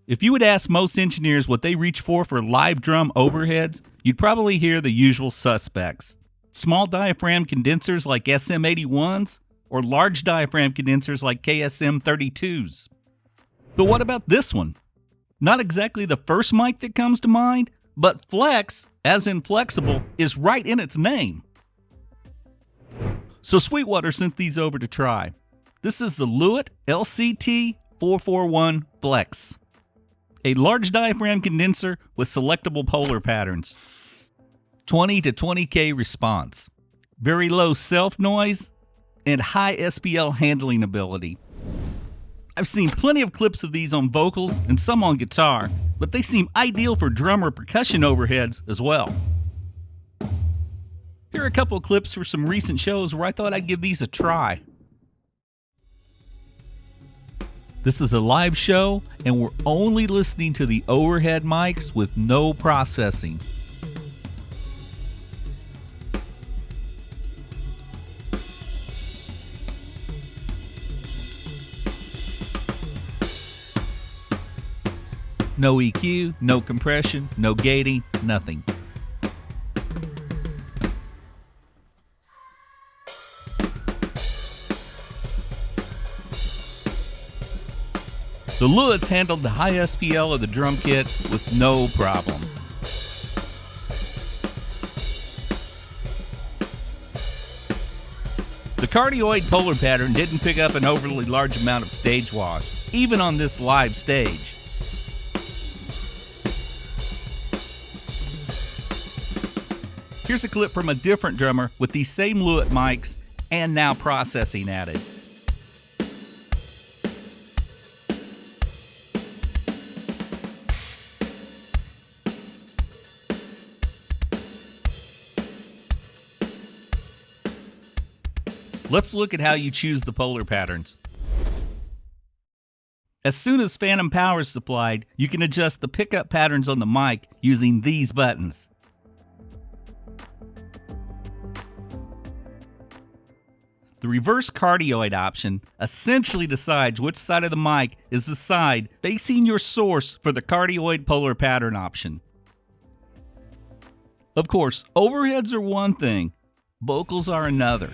If you would ask most engineers what they reach for live drum overheads, you'd probably hear the usual suspects. Small diaphragm condensers like SM81s, or large diaphragm condensers like KSM32s. But what about this one? Not exactly the first mic that comes to mind, but flex, as in flexible, is right in its name. So Sweetwater sent these over to try. This is the Lewitt LCT 441 Flex, a large diaphragm condenser with selectable polar patterns. 20 to 20K response, very low self noise, and high SPL handling ability. I've seen plenty of clips of these on vocals and some on guitar, but they seem ideal for drum or percussion overheads as well. Here are a couple of clips for some recent shows where I thought I'd give these a try. This is a live show, and we're only listening to the overhead mics with no processing. No EQ, no compression, no gating, nothing. The Lewitts handled the high SPL of the drum kit with no problem. The cardioid polar pattern didn't pick up an overly large amount of stage wash, even on this live stage. Here's a clip from a different drummer with these same Lewitt mics and now processing added. Let's look at how you choose the polar patterns. As soon as phantom power is supplied, you can adjust the pickup patterns on the mic using these buttons. The reverse cardioid option essentially decides which side of the mic is the side facing your source for the cardioid polar pattern option. Of course, overheads are one thing, vocals are another.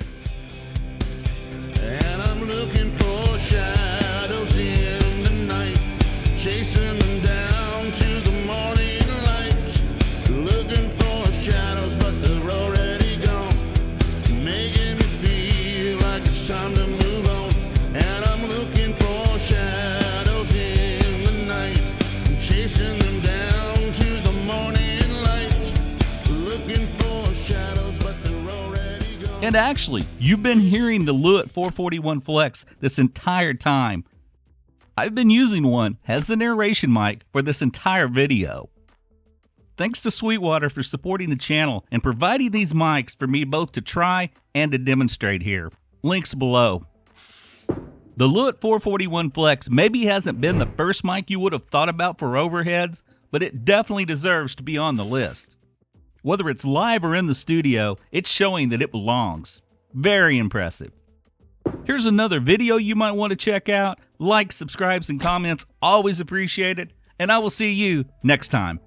And I'm looking for shadows in the night, chasing them down to the morning light. Looking for shadows, but they're already gone, making me feel like it's time to move on. And I'm looking for shadows in the night, chasing them down to the morning light. Looking for shadows, but they're already gone. And actually, you've been hearing the Lewitt 441 Flex this entire time. I've been using one as the narration mic for this entire video. Thanks to Sweetwater for supporting the channel and providing these mics for me both to try and to demonstrate here. Links below. The Lewitt 441 Flex maybe hasn't been the first mic you would have thought about for overheads, but it definitely deserves to be on the list. Whether it's live or in the studio, it's showing that it belongs. Very impressive. Here's another video you might want to check out. Likes, subscribes, and comments always appreciated, and I will see you next time.